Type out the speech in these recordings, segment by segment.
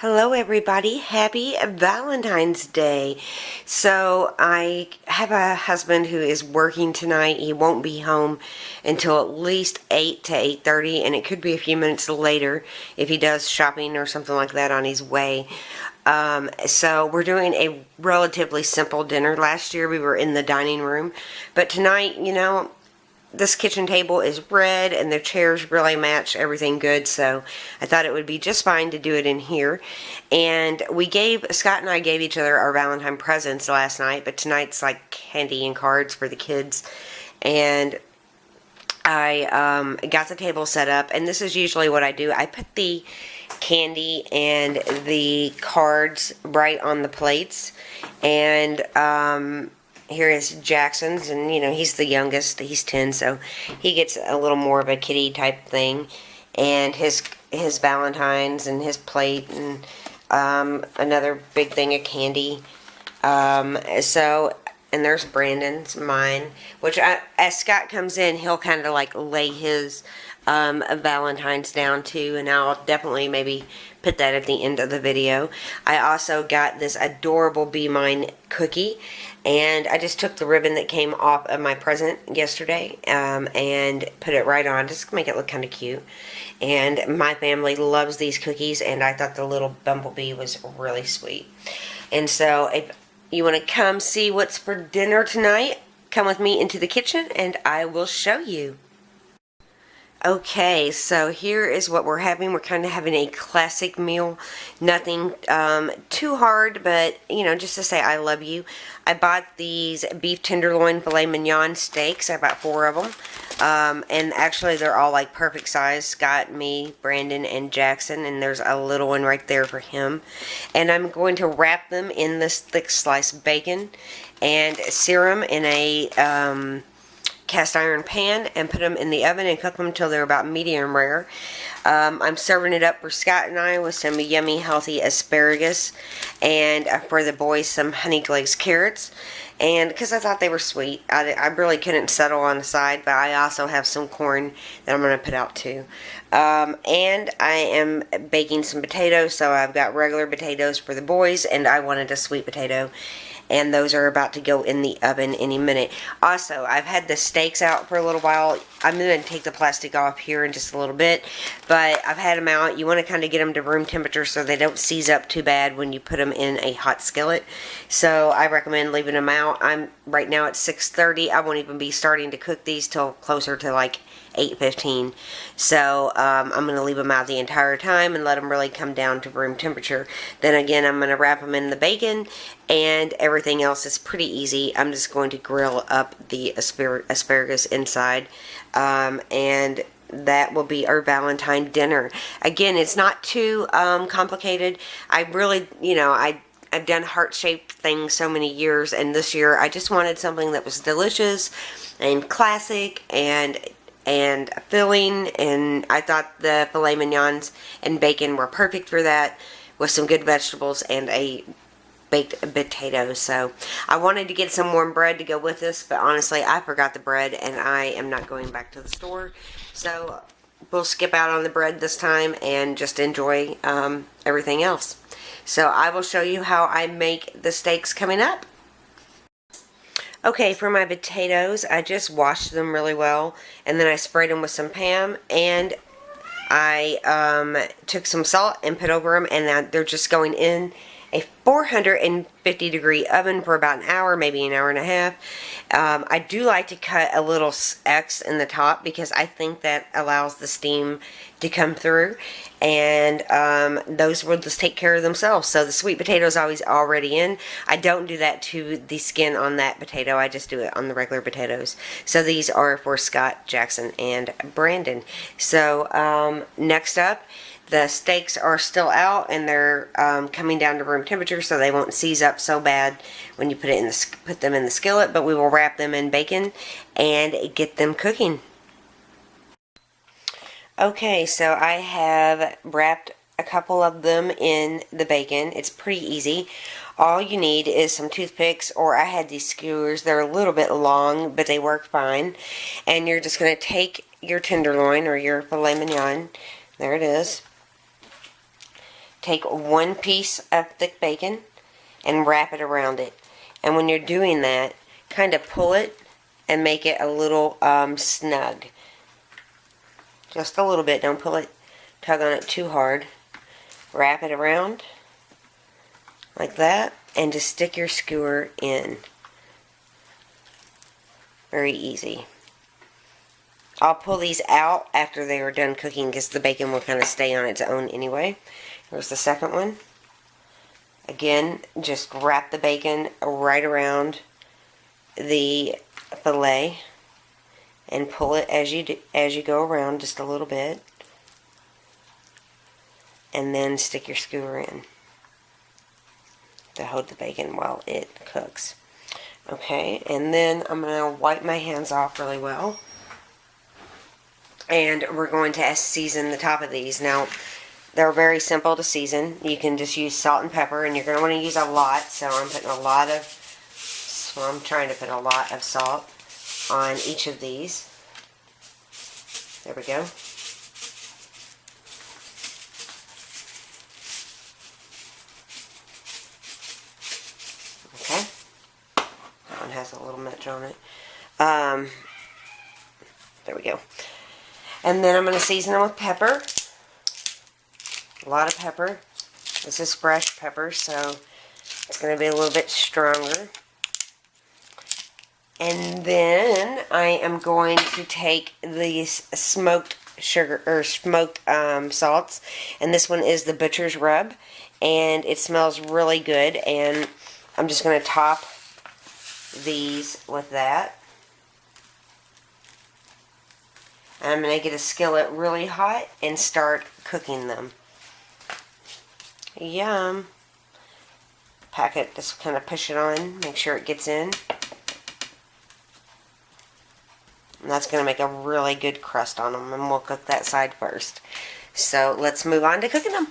Hello everybody, happy Valentine's Day. So I have a husband who is working tonight. He won't be home until at least 8 to 8:30, and it could be a few minutes later if he does shopping or something like that on his way. So we're doing a relatively simple dinner. Last year we were in the dining room, but tonight, this kitchen table is red and the chairs really match everything good, so I thought it would be just fine to do it in here. And Scott and I gave each other our Valentine presents last night, but tonight's like candy and cards for the kids. And I got the table set up, and this is usually what I do. I put the candy and the cards right on the plates, and here is Jackson's, and he's the youngest. He's 10, so he gets a little more of a kitty type thing, and his Valentine's and his plate, and another big thing of candy. And there's Brandon's, mine, which as Scott comes in, he'll kind of like lay his Valentine's down too, and I'll definitely maybe put that at the end of the video. I also got this adorable Be Mine cookie, and I just took the ribbon that came off of my present yesterday and put it right on, just to make it look kind of cute. And my family loves these cookies, and I thought the little bumblebee was really sweet. And so if you want to come see what's for dinner tonight, come with me into the kitchen and I will show you. Okay, so here is what we're having. We're kind of having a classic meal. Nothing too hard, but, just to say I love you. I bought these beef tenderloin filet mignon steaks. I bought 4 of them. And actually they're all like perfect size. Scott, me, Brandon, and Jackson. And there's a little one right there for him. And I'm going to wrap them in this thick sliced bacon and sear them in a cast iron pan and put them in the oven and cook them until they're about medium rare. I'm serving it up for Scott and I with some yummy healthy asparagus, and for the boys some honey glazed carrots, and because I thought they were sweet, I really couldn't settle on the side, but I also have some corn that I'm going to put out too. And I am baking some potatoes, so I've got regular potatoes for the boys, and I wanted a sweet potato, and those are about to go in the oven any minute. Also, I've had the steaks out for a little while. I'm going to take the plastic off here in just a little bit, but I've had them out. You want to kind of get them to room temperature so they don't seize up too bad when you put them in a hot skillet. So I recommend leaving them out. Right now at 6:30. I won't even be starting to cook these till closer to like 8:15. So I'm going to leave them out the entire time and let them really come down to room temperature. Then again, I'm going to wrap them in the bacon, and everything else is pretty easy. I'm just going to grill up the asparagus inside, and that will be our Valentine dinner. Again, it's not too complicated. I really, I've done heart-shaped things so many years, and this year I just wanted something that was delicious and classic and filling, and I thought the filet mignons and bacon were perfect for that, with some good vegetables and a baked potato. So I wanted to get some warm bread to go with this, but honestly I forgot the bread and I am not going back to the store, so we'll skip out on the bread this time and just enjoy everything else. So I will show you how I make the steaks coming up. Okay, for my potatoes, I just washed them really well, and then I sprayed them with some Pam, and I took some salt and put over them, and they're just going in a 450 degree oven for about an hour, maybe an hour and a half. I do like to cut a little X in the top because I think that allows the steam to come through, and those will just take care of themselves. So the sweet potato is always already in. I don't do that to the skin on that potato. I just do it on the regular potatoes. So these are for Scott, Jackson, and Brandon. So next up, the steaks are still out, and they're coming down to room temperature, so they won't seize up so bad when you put them in the skillet. But we will wrap them in bacon and get them cooking. Okay, so I have wrapped a couple of them in the bacon. It's pretty easy. All you need is some toothpicks, or I had these skewers. They're a little bit long, but they work fine. And you're just going to take your tenderloin or your filet mignon. There it is. take one piece of thick bacon and wrap it around it. And when you're doing that, kind of pull it and make it a little snug. Just a little bit. Don't pull it, tug on it too hard. Wrap it around like that and just stick your skewer in. Very easy. I'll pull these out after they are done cooking because the bacon will kind of stay on its own anyway. Here's the second one. Again, just wrap the bacon right around the fillet and pull it as you go around just a little bit, and then stick your skewer in to hold the bacon while it cooks. Okay, and then I'm going to wipe my hands off really well, and we're going to season the top of these. Now, they're very simple to season. You can just use salt and pepper, and you're going to want to use a lot, so I'm trying to put a lot of salt on each of these. There we go. Okay. That one has a little much on it. There we go. And then I'm going to season them with pepper. A lot of pepper. This is fresh pepper, so it's going to be a little bit stronger. And then I am going to take these smoked sugar or smoked salts, and this one is the Butcher's Rub, and it smells really good. And I'm just going to top these with that. And I'm going to get a skillet really hot and start cooking them. Yum. Pack it, just kind of push it on, make sure it gets in. And that's going to make a really good crust on them, and we'll cook that side first. So let's move on to cooking them.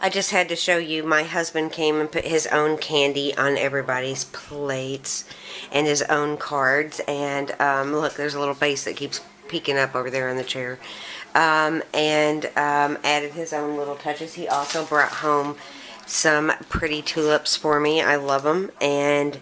I just had to show you, my husband came and put his own candy on everybody's plates and his own cards. And look, there's a little face that keeps peeking up over there in the chair. And added his own little touches. He also brought home some pretty tulips for me. I love them, and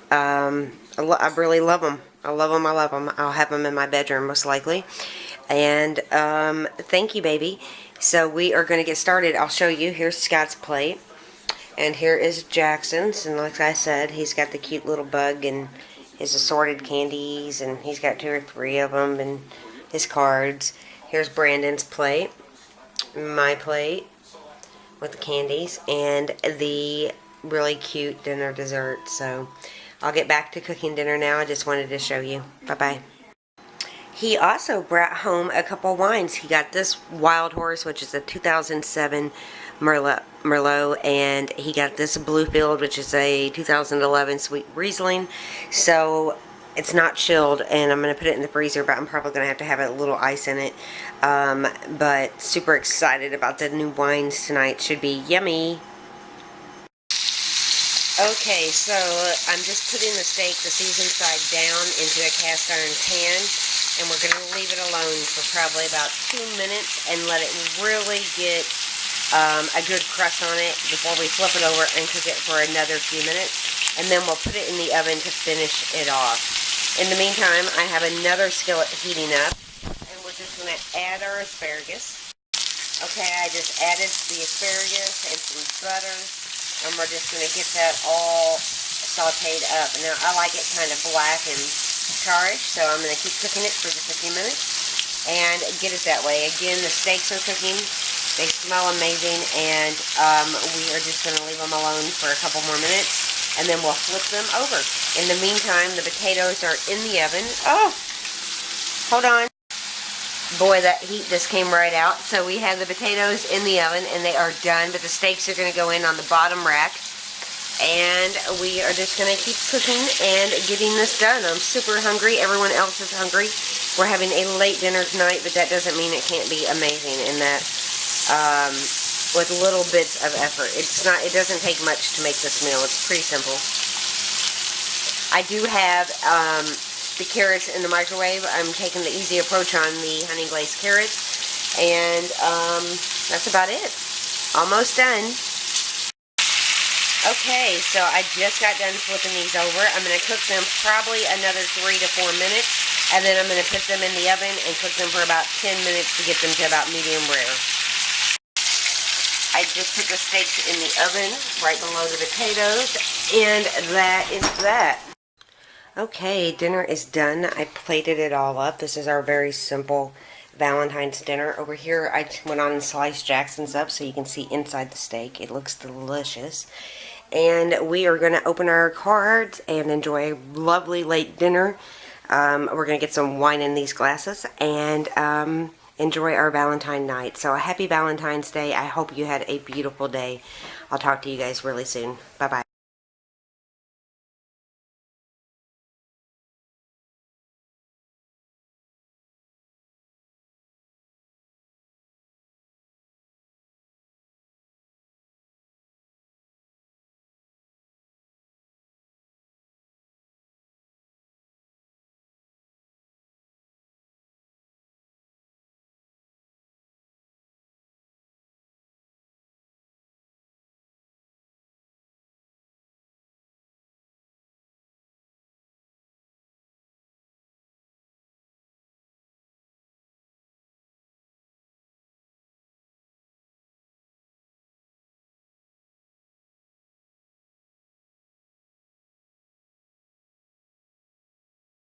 I really love them. I love them. I love them. I'll have them in my bedroom most likely. And thank you, baby. So we are going to get started. I'll show you. Here's Scott's plate, and here is Jackson's. And like I said, he's got the cute little bug and his assorted candies, and he's got 2 or 3 of them, and his cards. Here's Brandon's plate, my plate with the candies, and the really cute dinner dessert. So I'll get back to cooking dinner now. I just wanted to show you. Bye-bye. He also brought home a couple wines. He got this Wild Horse, which is a 2007 Merlot, and he got this Bluefield, which is a 2011 Sweet Riesling. So it's not chilled, and I'm going to put it in the freezer, but I'm probably going to have a little ice in it. But super excited about the new wines tonight. Should be yummy. Okay, so I'm just putting the steak, the seasoned side, down into a cast iron pan, and we're going to leave it alone for probably about 2 minutes and let it really get a good crust on it before we flip it over and cook it for another few minutes, and then we'll put it in the oven to finish it off. In the meantime, I have another skillet heating up, and we're just going to add our asparagus. Okay, I just added the asparagus and some butter, and we're just going to get that all sauteed up. Now, I like it kind of black and charish, so I'm going to keep cooking it for just a few minutes and get it that way. Again, the steaks are cooking. They smell amazing, and we are just going to leave them alone for a couple more minutes, and then we'll flip them over. In the meantime, the potatoes are in the oven. Oh, hold on. Boy, that heat just came right out. So we have the potatoes in the oven, and they are done, but the steaks are going to go in on the bottom rack. And we are just going to keep cooking and getting this done. I'm super hungry. Everyone else is hungry. We're having a late dinner tonight, but that doesn't mean it can't be amazing in that with little bits of effort. It doesn't take much to make this meal. It's pretty simple. I do have the carrots in the microwave. I'm taking the easy approach on the honey glazed carrots. And that's about it. Almost done. Okay, so I just got done flipping these over. I'm going to cook them probably another 3 to 4 minutes, and then I'm going to put them in the oven and cook them for about 10 minutes to get them to about medium rare. I just put the steaks in the oven right below the potatoes, and that is that. Okay, dinner is done. I plated it all up. This is our very simple Valentine's dinner. Over here, I went on and sliced Jackson's up so you can see inside the steak. It looks delicious. And we are going to open our cards and enjoy a lovely late dinner. We're going to get some wine in these glasses and enjoy our Valentine night. So a happy Valentine's Day. I hope you had a beautiful day. I'll talk to you guys really soon. Bye-bye.